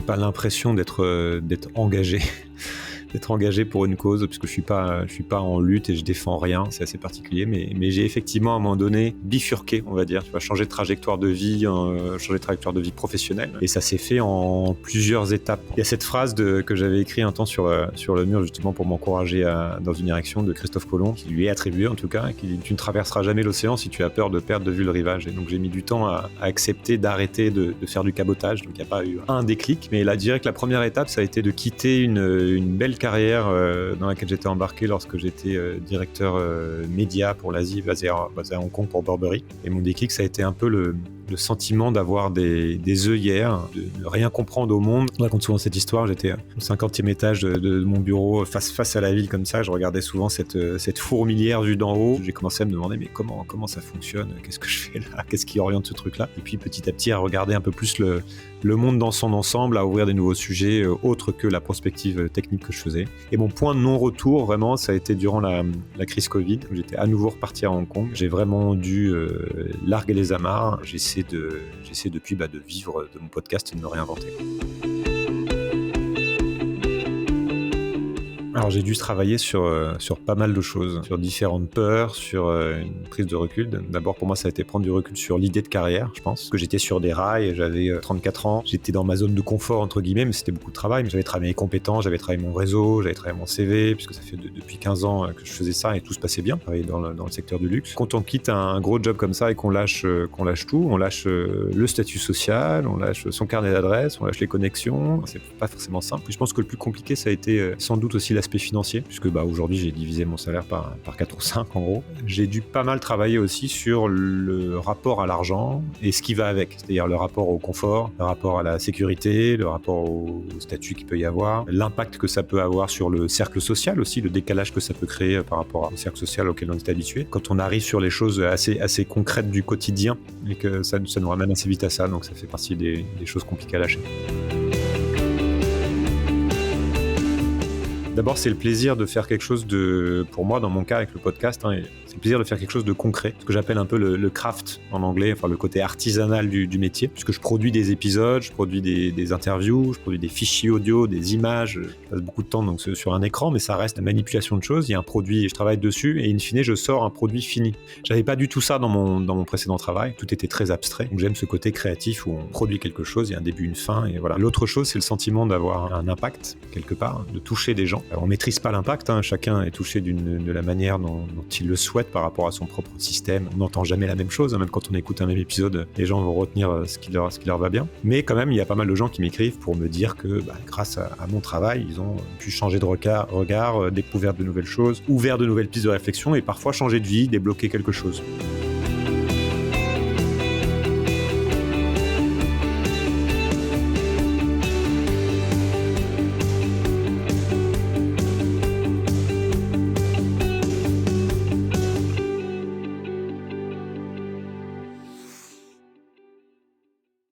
pas l'impression d'être engagé. D'être engagé pour une cause, puisque je suis pas en lutte et je défends rien, c'est assez particulier, mais j'ai effectivement à un moment donné bifurqué, on va dire, tu vois, changer de trajectoire de vie professionnelle, et ça s'est fait en plusieurs étapes. Il y a cette phrase que j'avais écrit un temps sur le mur, justement pour m'encourager dans une direction, de Christophe Colomb, qui lui est attribuée en tout cas, qui dit: tu ne traverseras jamais l'océan si tu as peur de perdre de vue le rivage. Et donc j'ai mis du temps à accepter d'arrêter de faire du cabotage, donc il n'y a pas eu un déclic, mais là je dirais que la première étape, ça a été de quitter une belle carrière dans laquelle j'étais embarqué lorsque j'étais directeur média pour l'Asie, basé à Hong Kong pour Burberry. Et mon déclic, ça a été un peu le sentiment d'avoir des œillères, de rien comprendre au monde. Je raconte souvent cette histoire, j'étais au 50e étage de mon bureau, face à la ville comme ça, je regardais souvent cette fourmilière vue d'en haut. J'ai commencé à me demander, mais comment ça fonctionne? Qu'est-ce que je fais là? Qu'est-ce qui oriente ce truc-là? Et puis petit à petit à regarder un peu plus le monde dans son ensemble, à ouvrir des nouveaux sujets autres que la prospective technique que je faisais. Et mon point de non-retour, vraiment, ça a été durant la crise Covid, où j'étais à nouveau reparti à Hong Kong. J'ai vraiment dû larguer les amarres. J'essaie depuis de vivre de mon podcast et de me réinventer. Alors j'ai dû travailler sur pas mal de choses, sur différentes peurs, sur une prise de recul. D'abord pour moi ça a été prendre du recul sur l'idée de carrière, je pense. Que j'étais sur des rails, j'avais 34 ans, j'étais dans ma zone de confort entre guillemets, mais c'était beaucoup de travail. Mais j'avais travaillé mes compétences, j'avais travaillé mon réseau, j'avais travaillé mon CV, puisque ça fait depuis 15 ans que je faisais ça et tout se passait bien. Je travaillais dans le secteur du luxe. Quand on quitte un gros job comme ça et qu'on lâche tout, on lâche le statut social, on lâche son carnet d'adresses, on lâche les connexions, c'est pas forcément simple. Et je pense que le plus compliqué ça a été sans doute aussi l'aspect financier, puisque aujourd'hui j'ai divisé mon salaire par 4 ou 5 en gros. J'ai dû pas mal travailler aussi sur le rapport à l'argent et ce qui va avec, c'est-à-dire le rapport au confort, le rapport à la sécurité, le rapport au statut qu'il peut y avoir, l'impact que ça peut avoir sur le cercle social aussi, le décalage que ça peut créer par rapport au cercle social auquel on est habitué. Quand on arrive sur les choses assez concrètes du quotidien et que ça nous ramène assez vite à ça, donc ça fait partie des choses compliquées à lâcher. D'abord, c'est le plaisir de faire quelque chose pour moi, dans mon cas avec le podcast, c'est le plaisir de faire quelque chose de concret, ce que j'appelle un peu le craft en anglais, enfin le côté artisanal du métier, puisque je produis des épisodes, je produis des interviews, je produis des fichiers audio, des images, je passe beaucoup de temps donc sur un écran, mais ça reste la manipulation de choses. Il y a un produit, je travaille dessus et in fine, je sors un produit fini. J'avais pas du tout ça dans mon précédent travail, tout était très abstrait, donc j'aime ce côté créatif où on produit quelque chose, il y a un début, une fin, et voilà. L'autre chose, c'est le sentiment d'avoir un impact quelque part, de toucher des gens. Alors, on maîtrise pas l'impact, chacun est touché de la manière dont il le souhaite par rapport à son propre système. On n'entend jamais la même chose, même quand on écoute un même épisode, les gens vont retenir ce qui leur va bien. Mais quand même, il y a pas mal de gens qui m'écrivent pour me dire que grâce à mon travail, ils ont pu changer de regard, découvert de nouvelles choses, ouvert de nouvelles pistes de réflexion et parfois changer de vie, débloquer quelque chose.